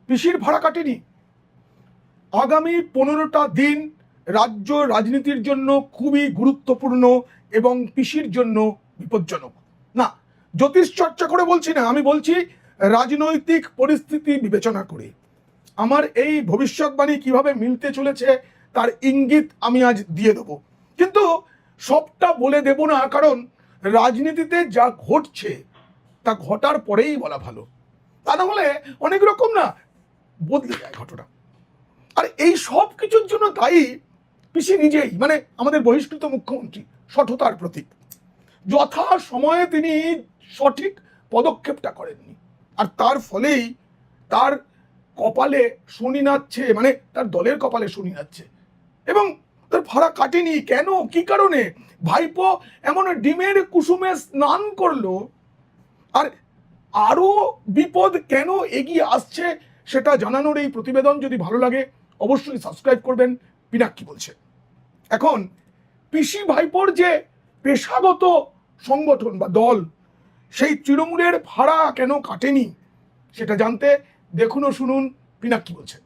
পিসির ভাড়া কাটেনি। আগামী 15টা দিন রাজ্য রাজনীতির জন্য খুবই গুরুত্বপূর্ণ এবং পিসির জন্য বিপজ্জনক। না, জ্যোতিষ চর্চা করে বলছি না, আমি বলছি রাজনৈতিক পরিস্থিতি বিবেচনা করে। আমার এই ভবিষ্যৎবাণী কিভাবে মিলতে চলেছে তার ইঙ্গিত আমি আজ দিয়ে দেব, কিন্তু সবটা বলে দেব না, কারণ রাজনীতিতে যা ঘটছে তা ঘটার পরেই বলা ভালো, তা না হলে অনেক রকম না বদলে যায় ঘটনা। আর এই সব কিছুর জন্য দায়ী পিসি নিজেই, মানে আমাদের বহিষ্কৃত মুখ্যমন্ত্রী, সঠতার প্রতীক। যথা সময়ে তিনি সঠিক পদক্ষেপটা করেননি, আর তার ফলেই তার কপালে শনি নাচ্ছে, মানে তার দলের কপালে শনি নাচ্ছে, এবং তার ভাড়া কাটেনি। কেন, কি কারণে? ভাইপো এমন ডিমের কুসুমে স্নান করলো, আর আরো বিপদ কেন এগিয়ে আসছে সেটা জানানোর এই প্রতিবেদন। যদি ভালো লাগে অবশ্যই সাবস্ক্রাইব করবেন। পিনাক্কি বলছে। এখন পিসি ভাইপোর যে পেশাগত সংগঠন বা দল, সেই তৃণমূলের ভাড়া কেন কাটেনি সেটা জানতে দেখুন ও শুনুন পিনাক্কি বলছে।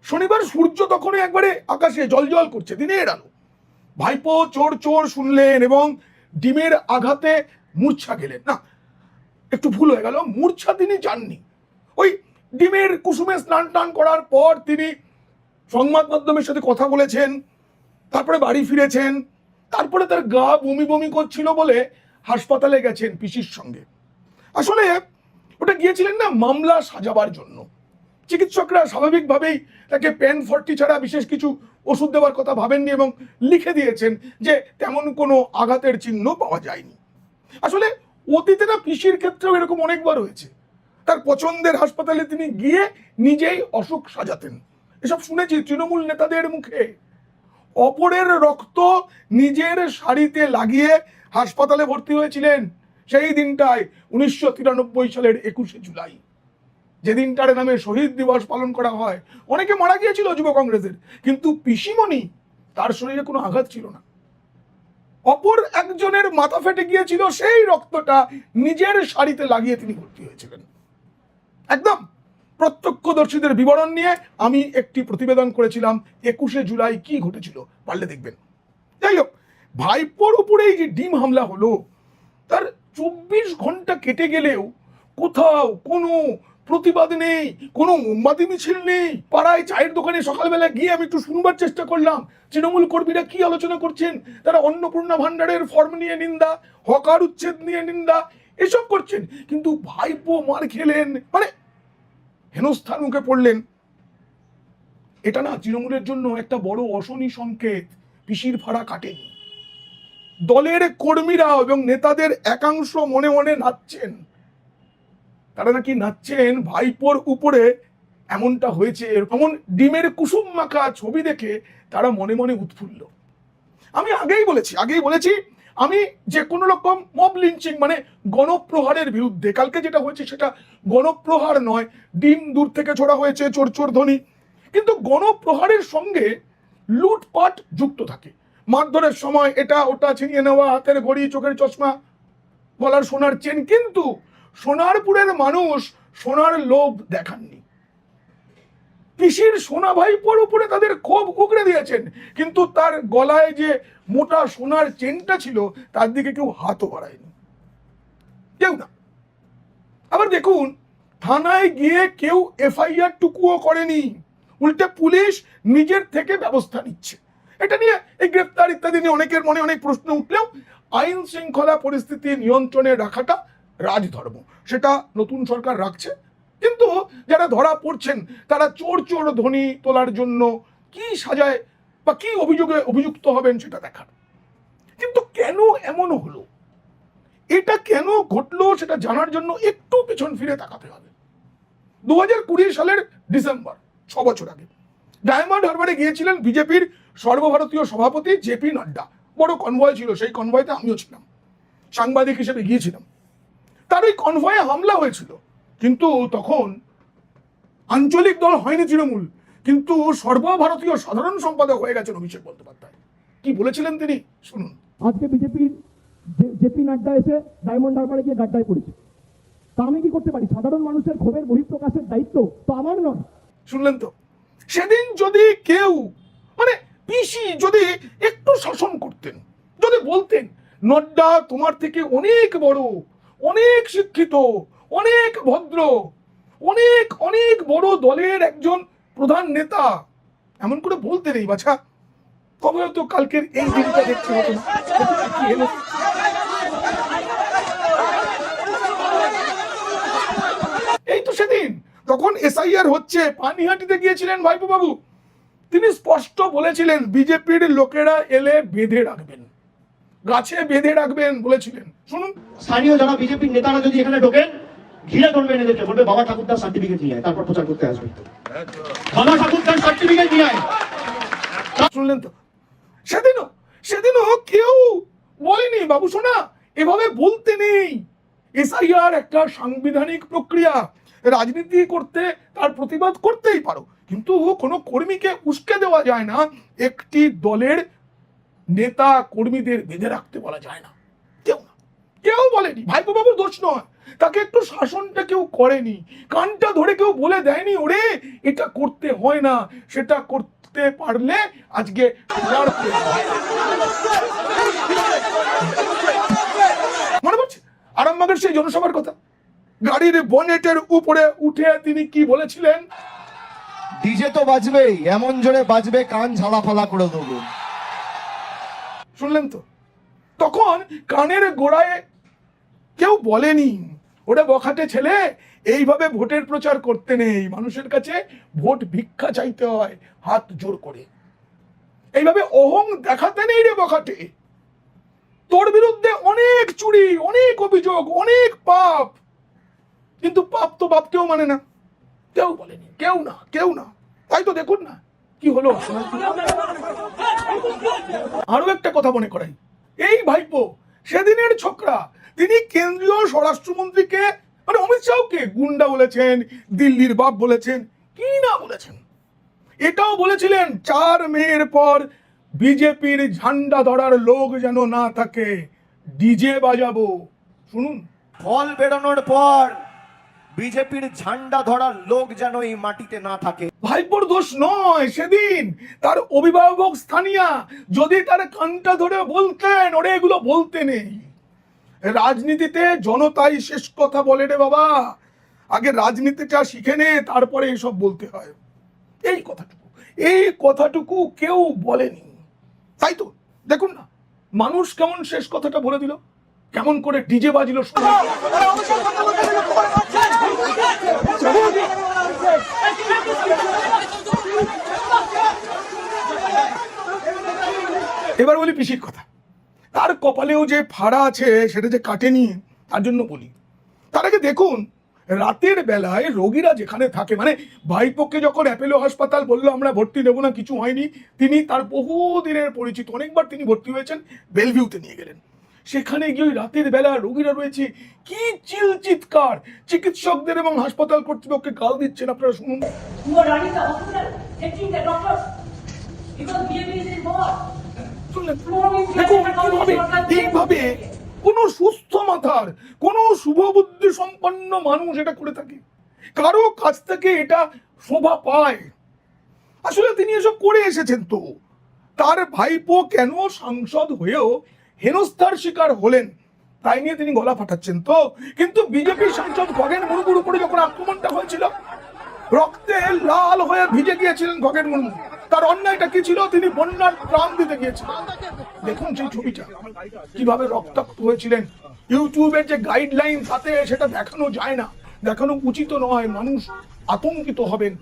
শনিবার সূর্য তখনই একবারে আকাশে জলজল করছে, দিনের আলো। ভাইপো চোর চোর শুনলেন এবং ডিমের আঘাতে মূর্ছা গেলেন। না, একটু ভুল হয়ে গেল, মূর্ছা তিনি যাননি। ওই ডিমের কুসুমে স্নান টান করার পর তিনি সংবাদ মাধ্যমের সাথে কথা বলেছেন, তারপরে বাড়ি ফিরেছেন, তারপরে তার গা বমি বমি করছিল বলে হাসপাতালে গেছেন পিসির সঙ্গে। আসলে ওটা গিয়েছিলেন না মামলা সাজাবার জন্য। চিকিৎসকরা স্বাভাবিকভাবেই তাকে পেন 40 ছাড়া বিশেষ কিছু ওষুধ দেওয়ার কথা ভাবেননি এবং লিখে দিয়েছেন যে তেমন কোনো আঘাতের চিহ্ন পাওয়া যায়নি। আসলে অতীতে না পিসির ক্ষেত্রেও এরকম অনেকবার হয়েছে। তার পছন্দের হাসপাতালে তিনি গিয়ে নিজেই অসুখ সাজাতেন, এসব শুনেছি তৃণমূল নেতাদের মুখে। অপরের রক্ত নিজের শাড়িতে লাগিয়ে হাসপাতালে ভর্তি হয়েছিলেন সেই দিনটায় 1993 সালের 21শে জুলাই, যেদিনটার নামে শহীদ দিবস পালন করা হয়। অনেকে মারা গিয়েছিল যুব কংগ্রেসের, কিন্তু পিসিমণি, তার শরীরে কোনো আঘাত ছিল না। অপর একজনের মাথা ফেটে গিয়েছিল, সেই রক্তটা নিজের শাড়িতে লাগিয়ে তিনি ভর্তি হয়েছিলেন। একদম প্রত্যক্ষদর্শীদের বিবরণ নিয়ে আমি একটি প্রতিবেদন করেছিলাম 21শে জুলাই কি ঘটেছিল, পারলে দেখবেন। যাই হোক, ভাইপোর উপরে এই যে ডিম হামলা হলো, তার 24 ঘন্টা কেটে গেলেও কোথাও কোনো প্রতিবাদ নেই, কোনো মোমবাতি মিছিল নেই। পাড়ায় চায়ের দোকানে সকালবেলা গিয়ে আমি একটু শুনবার চেষ্টা করলাম তৃণমূল কর্মীরা কি আলোচনা করছেন। তারা অন্নপূর্ণা ভান্ডারের ফর্ম নিয়ে নিন্দা, হকার উচ্ছেদ নিয়ে নিন্দা, এসব করছেন। কিন্তু ভাইপো মার খেলেন, মানে হেনস্থার মুখে পড়লেন। এটা না তৃণমূলের জন্য একটা বড় অশনি সংকেত। পিসির ভাড়া কাটেনি। দলের কর্মীরা এবং নেতাদের একাংশ মনে মনে নাচছেন। তারা নাকি নাচছেন ভাইপোর উপরে এমনটা হয়েছে, এমন ডিমের কুসুম মাখা ছবি দেখে তারা মনে মনে উৎফুল্ল। আমি আগেই বলেছি আমি যে কোনো রকম মব লিঞ্চিং মানে গণপ্রহারের বিরুদ্ধে। কালকে যেটা হয়েছে সেটা গণপ্রহার নয়, ডিম দূর থেকে ছোড়া হয়েছে, চোর চোর ধ্বনি। কিন্তু গণপ্রহারের সঙ্গে লুটপাট যুক্ত থাকে। মারধরের সময় এটা ওটা ছিনিয়ে নেওয়া, হাতের ঘড়ি, চোখের চশমা, গলার সোনার চেন। কিন্তু সোনারপুরের মানুষ সোনার লোভ দেখাননি। পিসির সোনা ভাইপোর উপরে তাদের ক্ষোভ উগড়ে দিয়েছেন, কিন্তু তার গলায় যে মোটা সোনার চেনটা ছিল তার দিকে কেউ হাতও বাড়ায়নি, কেউ না। আবার দেখুন, থানায় গিয়ে কেউ এফআইআর টুকুও করেনি, উল্টে পুলিশ নিজের থেকে ব্যবস্থা নিচ্ছে। এটা নিয়ে এই গ্রেফতার ইত্যাদি নিয়ে অনেকের মনে অনেক প্রশ্ন উঠলেও আইন শৃঙ্খলা পরিস্থিতি নিয়ন্ত্রণে রাখাটা রাজধর্ম, সেটা নতুন সরকার রাখছে। কিন্তু যারা ধরা পড়ছেন তারা চোর চোর ধ্বনি তোলার জন্য কি সাজায় বা কি অভিযোগে অভিযুক্ত হবেন সেটা দেখার। কিন্তু কেন এমন হলো, এটা কেন ঘটলো সেটা জানার জন্য একটু পেছন ফিরে তাকাতে হবে। 2020 সালের ডিসেম্বর, 6 বছর আগে, ডায়মন্ড হারবারে গিয়েছিলেন বিজেপির সর্বভারতীয় সভাপতি জেপি নাড্ডা। বড় কনভয় ছিল, সেই কনভয়তে আমিও ছিলাম, সাংবাদিক হিসেবে গিয়েছিলাম। তার ওই কনভয়ে হামলা হয়েছিল, কিন্তু তখন আঞ্চলিক দল হয়নি তৃণমূল, কিন্তু সর্বভারতীয় সাধারণ সম্পাদক হয়ে গেছেন অভিষেক বন্দ্যোপাধ্যায়। কি বলেছিলেন তিনি শুনুন। আজকে বিজেপির জেপি নাড্ডা এসে ডায়মন্ড হারবারে গিয়ে গাড্ডায় পড়েছে। তা আমি কি করতে পারি? সাধারণ মানুষের ক্ষোভের বহিঃপ্রকাশের দায়িত্ব তো আমার নয়। শুনলেন তো, সেদিন যদি কেউ মানে পিসি যদি একটু শাসন করতেন, যদি বলতেন নড্ডা তোমার থেকে অনেক বড়, অনেক শিক্ষিত, অনেক ভদ্র, অনেক অনেক বড় দলের একজন প্রধান নেতা, এমন করে বলতে নেই বাছা, তবে হয়তো কালকের এই দিনটা দেখতে হতো না। কি এলো? এই তো সেদিন তখন এসআইআর হচ্ছে, পানিহাটিতে গিয়েছিলেন ভাইপো বাবু, তিনি স্পষ্ট বলেছিলেন বিজেপির লোকেরা এলে বেঁধে রাখবেন, গাছে বেঁধে রাখবেন বলেছিলেন। শুনুন, স্থানীয় যারা বিজেপির নেতারা যদি এখানে ঢোকেন, ঘিরে ধরবেন এদেরকে, বলবে বাবা ঠাকুরদার সার্টিফিকেট নিয়ে আয়, তারপর প্রচার করতে আসবে। বাবা ঠাকুরদার সার্টিফিকেট নিয়ে আয়। শুনলেন তো, সেদিনও কেউ বলেনি বাবু শোনা এভাবে বলতে নেই। এসআইআর একটা সাংবিধানিক প্রক্রিয়া, রাজনীতি করতে তার প্রতিবাদ করতেই পারো, কিন্তু কোনো কর্মীকে উস্কে দেওয়া যায় না, একটি দলের নেতা কর্মীদের বেঁধে রাখতে বলা যায় না। কেউ বলেনি, ভাইপো বাবুর দোষ নয়, তাকে একটু শাসনটা কেউ করেনি, কানটা ধরে কেউ বলে দেয়নি ওরে এটা করতে হয় না, সেটা করতে পারলে আজকে মনে পড়ছে আরামবাগের সেই জনসভার কথা, গাড়ির বনেটের উপরে উঠে তিনি কি বলেছিলেন? ডিজে তো বাজবেই, এমন জোরে বাজবে কান ঝালাফালা করে দেবো। শুনলেন তো, তখন কানের গোড়ায় কেউ বলেনি ওটা বখাটে ছেলে, এইভাবে ভোটের প্রচার করতে নেই, মানুষের কাছে ভোট ভিক্ষা চাইতে হয় হাত জোর করে, এইভাবে অহং দেখাতে নেই রে বখাটে, তোর বিরুদ্ধে অনেক চুরি, অনেক অভিযোগ, অনেক পাপ, কিন্তু পাপ তো বাপ কেউ মানে না, কেউ বলেনি, কেউ না। তাই তো দেখুন না কি হলো। আরো একটা কথা মনে করাই, এই ভাইপো সেদিনের ছোকরা, তিনি কেন্দ্রীয় স্বরাষ্ট্রমন্ত্রীকে মানে অমিত শাহকে গুন্ডা বলেছেন, দিল্লির বাপ বলেছেন, কি না বলেছেন, এটাও বলেছিলেন 4 মের পর বিজেপির ঝান্ডা ধরার লোক যেন না থাকে, ডিজে বাজাবো। শুনুন, ফল বেরোনোর পর বিজেপির ঝান্ডা ধরার লোক যেন এই মাটিতে না থাকে। ভাইপোর দোষ নয়, সেদিন তার অভিভাবক স্থানীয় যদি তার কানটা ধরে বলতেন ওরে এগুলো বলতে নেই। রাজনীতিতে জনতাই শেষ কথা বলে রে বাবা, আগে রাজনীতিটা শিখে নে, তারপরে এসব বলতে হয়। এই কথাটুকু কেউ বলেনি। তাই তো দেখুন না, মানুষ কেমন শেষ কথাটা বলে দিল, কেমন করে ডিজে বাজিল। এবার বলি পিসির কথা, তার কপালেও যে ফাড়া আছে সেটা যে কাটেনি, তার জন্য বলি, তার আগে দেখুন রাতের বেলায় রোগীরা যেখানে থাকে, মানে ভাইপোকে যখন অ্যাপেলো হাসপাতাল বললো আমরা ভর্তি নেবো না, কিছু হয়নি, তিনি তার বহুদিনের পরিচিত, অনেকবার তিনি ভর্তি হয়েছেন, বেলভিউতে নিয়ে গেলেন, সেখানে গিয়ে রাতের বেলা রোগীরা রয়েছে, কি চিৎকার, চিকিৎসকদের এবং হাসপাতাল কর্তৃপক্ষকে গাল দিচ্ছেন, আপনারা শুনুন। এইভাবে কোন সুস্থ মাথার, কোন শুভবুদ্ধি সম্পন্ন মানুষ এটা করে থাকে, কারো কাছ থেকে এটা শোভা পায়। আসলে তিনি এসব করে এসেছেন, তো তার ভাইপো কেন সাংসদ হয়েও হেনস্থার শিকার হলেন তাই নিয়ে তিনি গলা ফাটাচ্ছেন তো, কিন্তু বিজেপির সাংসদ খগেন মুর্মুর উপরে যখন আক্রমণটা হয়েছিল, রক্তে লাল হয়ে ভিজে গিয়েছিলেন খগেন মুর্মু, তার অন্যায়টা কি ছিল, তিনি বন্যার ত্রাণ দিতে গিয়েছিলেন। দেখুন সেই ছবিটা কিভাবে রক্তাক্ত হয়েছিলেন, ইউটিউবের যে গাইডলাইন তাতে সেটা দেখানো যায় না, দেখানো উচিত নয়, মানুষ আতঙ্কিত হবেন,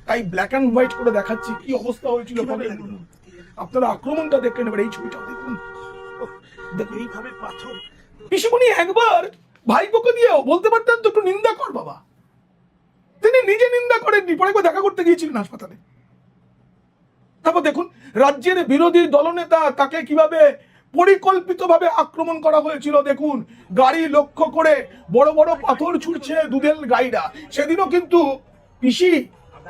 তাই ব্ল্যাক অ্যান্ড হোয়াইট করে দেখাচ্ছি কি অবস্থা হয়েছিল খগেন মুর্মু। আপনারা আক্রমণটা দেখেন, এবার এই ছবিটা দেখুন, এইভাবে পাথর। পিসিমণি একবার ভাইপোকে দিয়েও বলতে পারতেন তো একটু নিন্দা কর বাবা, তিনি নিজে নিন্দা করেননি, পরে একবার দেখা করতে গিয়েছিলেন হাসপাতালে। তারপর দেখুন রাজ্যের বিরোধী দলনেতা, তাকে কিভাবে পরিকল্পিতভাবে আক্রমণ করা হয়েছিল, দেখুন গাড়ি লক্ষ্য করে বড় বড় পাথর ছুটছে দুধেল গাইরা। সেদিনও কিন্তু পিসি,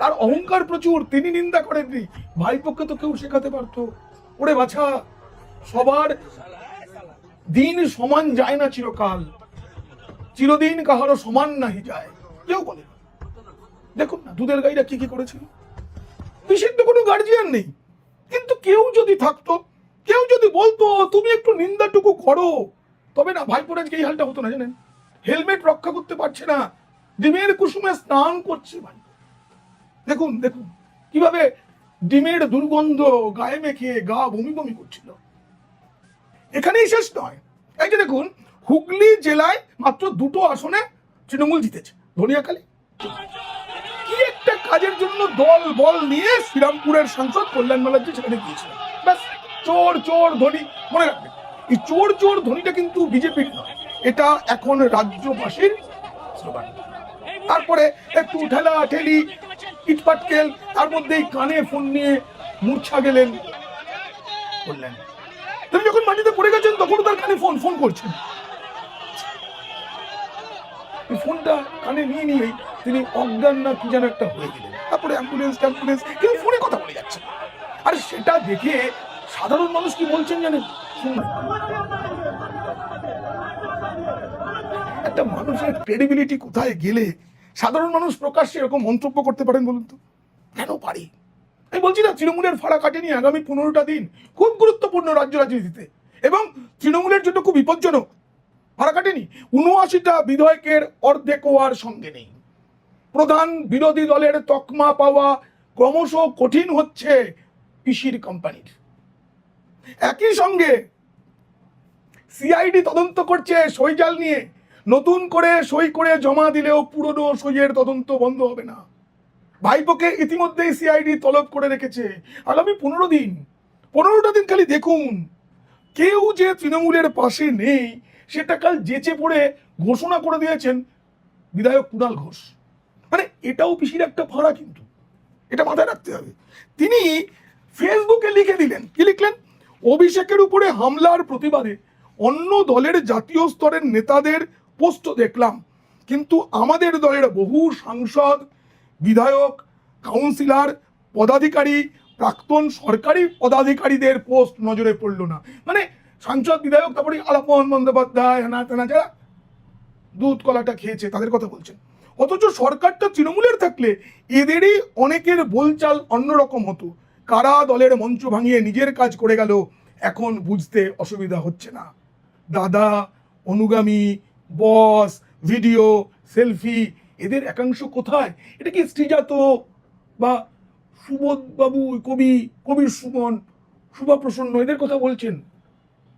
তার অহংকার প্রচুর, তিনি নিন্দা করেননি, ভাইপোকে তো কেউ শেখাতে পারতো, ওরে বাছা সবার দিন সমান যায় না চিরকাল, চিরদিন কাহারও সমান নাহি যায়, কেউ বলে না। দেখুন না দুধের গাইরা কি কি করেছিল। পিসির তো কোনো গার্জিয়ান নেই, কিন্তু কেউ যদি থাকতো, কেউ যদি বলতো তুমি একটু নিন্দাটুকু করো, তবে না ভাইপোর আজকে এই হালটা হতো না। জানেন, হেলমেট রক্ষা করতে পারছে না, ডিমের কুসুমে স্নান করছে ভাই। দেখুন দেখুন কিভাবে ডিমের দুর্গন্ধ গায়ে মেখে গা বমি বমি করছিল। এখানেই শেষ নয়, এই যে দেখুন হুগলি জেলায় মাত্র 2টো আসনে তৃণমূল জিতেছে। ধনিয়াখালী কি একটা কাজের জন্য দল বল নিয়ে শ্রীরামপুরের সাংসদ কল্যাণ ব্যানার্জি সেখানে গিয়েছিলেন। ব্যাস, চোর চোর ধনী। মনে রাখবেন, এই চোর চোর ধনীটা কিন্তু বিজেপির নয়, এটা এখন রাজ্যবাসীর স্লোগান। তারপরে একটু ঠেলা ঠেলি ইটপাটকেল, তার মধ্যেই কানে ফোন নিয়ে মূর্ছা গেলেন কল্যাণ। তিনি যখন মাটিতে পড়ে গেছেন তখন তার কানে ফোন ফোন করছেন। ফোনটা কানে নিয়ে নিয়েই তিনি অজ্ঞান না কি যেন একটা হয়ে গেলেন। তারপরে অ্যাম্বুলেন্স কেউ ফোনে কথা বলে যাচ্ছে। আর সেটা দেখে সাধারণ মানুষ কি বলছেন জানেন? শুনুন, একটা মানুষের ক্রেডিবিলিটি কোথায় গেলে সাধারণ মানুষ প্রকাশ্যে এরকম মন্তব্য করতে পারেন বলুন তো? কেন পারি? আমি বলছি না, তৃণমূলের ফাড়া কাটেনি আগামী 15টা দিন খুব গুরুত্বপূর্ণ রাজ্য রাজনীতিতে, এবং তৃণমূলের জন্য খুব বিপজ্জনক। ফাড়া কাটেনি, 79টা বিধায়কের অর্ধেকও আর সঙ্গে নেই। প্রধান বিরোধী দলের তকমা পাওয়া ক্রমশ কঠিন হচ্ছে পিসির কোম্পানির। একই সঙ্গে সিআইডি তদন্ত করছে সইজাল নিয়ে। নতুন করে সই করে জমা দিলেও পুরনো সইয়ের তদন্ত বন্ধ হবে না। ভাইপোকে ইতিমধ্যেই সিআইডি তলব করে রেখেছে আগামী 15টা দিন খালি দেখুন। কেউ যে তৃণমূলের পাশে নেই সেটা কাল যেচে পড়ে ঘোষণা করে দিয়েছেন বিধায়ক কুণাল ঘোষ। মানে এটাও পিসির একটা ফাড়া, কিন্তু এটা মাথায় রাখতে হবে। তিনি ফেসবুকে লিখে দিলেন, কি লিখলেন? অভিষেকের উপরে হামলার প্রতিবাদে অন্য দলের জাতীয় স্তরের নেতাদের পোস্ট দেখলাম, কিন্তু আমাদের দলের বহু সাংসদ, বিধায়ক, কাউন্সিলর, পদাধিকারী, প্রাক্তন সরকারি পদাধিকারীদের পোস্ট নজরে পড়লো না। মানে সাংসদ, বিধায়ক, তারপরে আলাপন বন্দ্যোপাধ্যায়, হেনা তেনা যারা দুধ কলাটা খেয়েছে তাদের কথা বলছেন। অথচ সরকারটা তৃণমূলের থাকলে এদেরই অনেকের বলচাল অন্যরকম হতো। কারা দলের মঞ্চ ভাঙিয়ে নিজের কাজ করে গেল এখন বুঝতে অসুবিধা হচ্ছে না। দাদা, অনুগামী, বস, ভিডিও, সেলফি, এদের একাংশ কোথায়? এটা কি শ্রীজাত বা সুবোধ বাবু, কবির সুমন, শুভপ্রসন্ন এদের কথা বলছেন?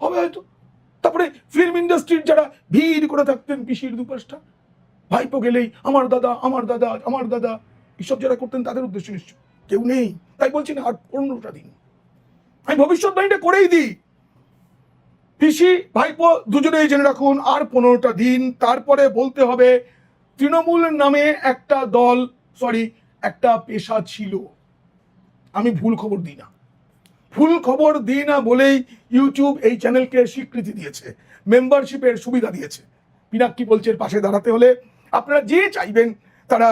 হবে হয়তো। তারপরে ফিল্ম ইন্ডাস্ট্রির যারা ভিড় করে থাকতেন পিসির দুপাশটা, ভাইপো গেলেই আমার দাদা আমার দাদা আমার দাদা, এসব যারা করতেন তাদের উদ্দেশ্য নিশ্চয় কেউ নেই। তাই বলছি না, আর 15টা দিন আমি ভবিষ্যৎবাণীটা করেই দিই। পিসি ভাইপো দুজনেই জেনে রাখুন, আর 15টা দিন, তারপরে বলতে হবে তৃণমূল নামে একটা দল, একটা পেশা ছিল। আমি ভুল খবর দিই না বলেই ইউটিউব এই চ্যানেলকে স্বীকৃতি দিয়েছে, মেম্বারশিপের সুবিধা দিয়েছে। পিনাক্কি বলছেন পাশে দাঁড়াতে হলে আপনারা যে চাইবেন তারা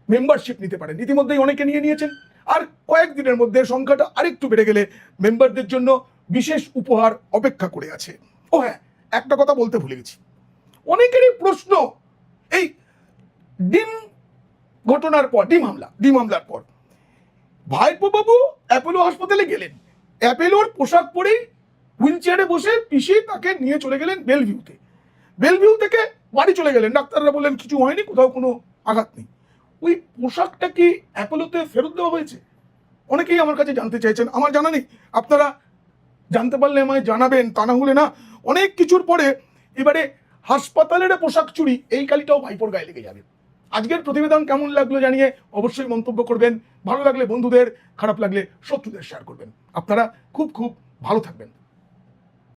মেম্বারশিপ নিতে পারেন। ইতিমধ্যেই অনেকে নিয়েছেন, আর কয়েকদিনের মধ্যে সংখ্যাটা আরেকটু বেড়ে গেলে মেম্বারদের জন্য বিশেষ উপহার অপেক্ষা করে আছে। ও হ্যাঁ, একটা কথা বলতে ভুলে গেছি। অনেকেরই প্রশ্ন, এই ডিম হামলার পর ভাইপো বাবু অ্যাপোলো হাসপাতালে গেলেন, অ্যাপোলোর পোশাক পরেই হুইল চেয়ারে বসে পিসি তাকে নিয়ে চলে গেলেন বেলভিউ থেকে বাড়ি চলে গেলেন। ডাক্তাররা বললেন কিছু হয়নি, কোথাও কোনো আঘাত নেই। ওই পোশাকটা কি অ্যাপোলোতে ফেরত দেওয়া হয়েছে? অনেকেই আমার কাছে জানতে চাইছেন, আমার জানা নেই। আপনারা জানতে পারলে আমায় জানাবেন, তা না হলে না অনেক কিছুর পরে এবারে হাসপাতালের পোশাক চুরি এই কালিটাও ভাইপোর গায়ে লেগে যাবে। আজকের প্রতিবেদন কেমন লাগলো জানিয়ে অবশ্যই মন্তব্য করবেন। ভালো লাগলে বন্ধুদের, খারাপ লাগলে শত্রুদের শেয়ার করবেন। আপনারা খুব ভালো থাকবেন।